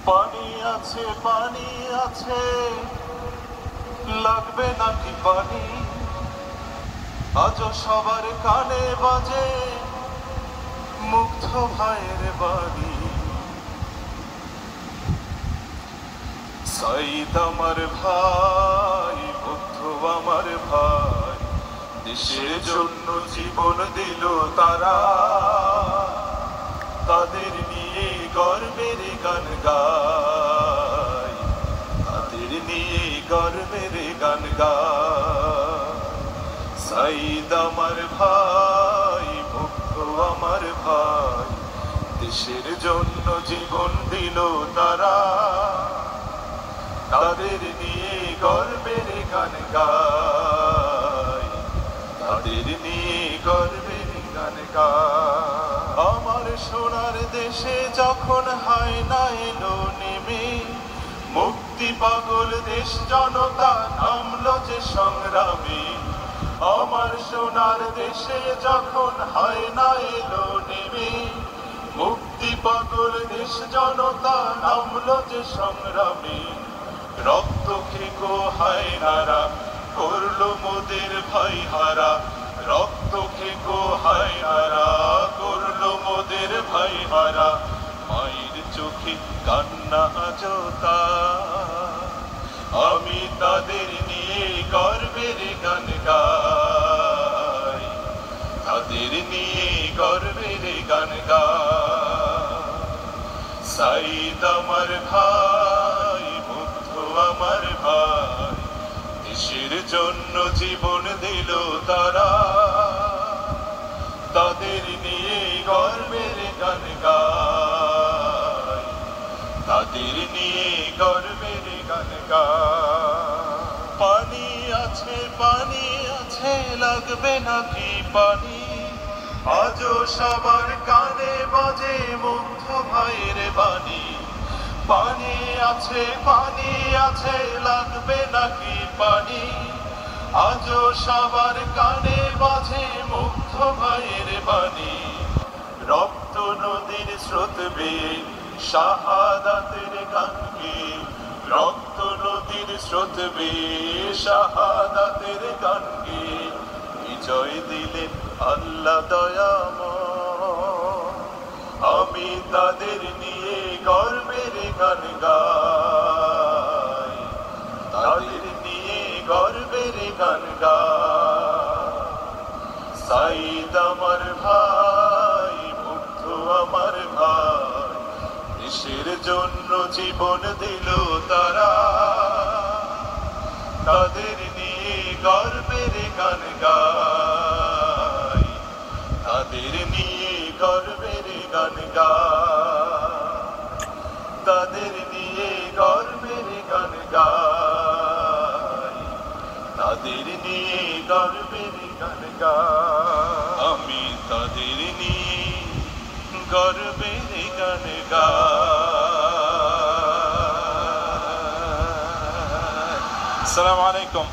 পানি আছে পানি আছে, লাগবে নাকি পানি? আজও সবার কানে বাজে মুগ্ধ ভাইয়ের বাড়ি। সাইদ আমার ভাই, বুদ্ধ আমার ভাই, দেশের জন্য জীবন দিল তারা। তাদের নিয়ে গর্বের গান গাই, তাদের নিয়ে গর্বের গান গাই। সাইদ আমার ভাই, বুদ্ধ আমার ভাই, দেশের জন্য জীবন দিল তারা। তাদের নিয়ে গর্বের গান গাই, তাদের নিয়ে গর্বের গান গাই। আমার সোনার দেশে যখন হয় না এলো নেমে, মুক্তি পাগল দেশ জনতা নামলো যে সংগ্রামে। আমার সোনার দেশে যখন হয় না এলো নেমে, মুক্তি পাগল দেশ জনতা নামলো যে সংগ্রামে। রক্ত খেকো হায়নারা করলো মোদের ভাই হারা, রক্ত খেকো হায়নারা করলো মোদের ভাই হারা। মায়ের চোখে কান্না আজতা, আমি তাদের নিয়ে গর্বের গান গাই, তাদের নিয়ে গর্বের গান গাই। সাইদ আমার ভাই, বুদ্ধ আমার ভাই, দেশের জন্য জীবন দিল তারা। তাদের নিয়ে গর্বের গান গাই, তাদের নিয়ে গর্বের গান গাই। পানি আছে পানি আছে, লাগবে নাকি পানি? আজও সবার কানে বাজে মুগ্ধ ভাইয়ের বাণী। পানি আছে পানি আছে, লাগবে নাকি পানি? আজও সবার কানে বাজে মুগ্ধ ভাইয়ের বাণী। রক্ত নদীর স্রোত বেয়ে শাহাদাতের গান গেয়ে, রক্ত নদীর স্রোত বেয়ে শাহাদাতের গান গেয়ে বিজয় দিলেন আল্লাহ দয়াময়। আমি তাদের নিয়ে গর্বের গান গাই, তাদের নিয়ে গর্বের গান গাই। সাইদ আমার ভাই, বুদ্ধ আমার ভাই, দেশের জন্য জীবন দিল তারা। তাদের নিয়ে গর্বের গান গাই, তাদের নিয়ে গর্বের গান গাই, তাদের নিয়ে গর্বের গান গাই, তাদের নিয়ে গর্বের গান গাই। আমি তাদের নিয়ে গর্বের গান গাই। আসসালামু আলাইকুম।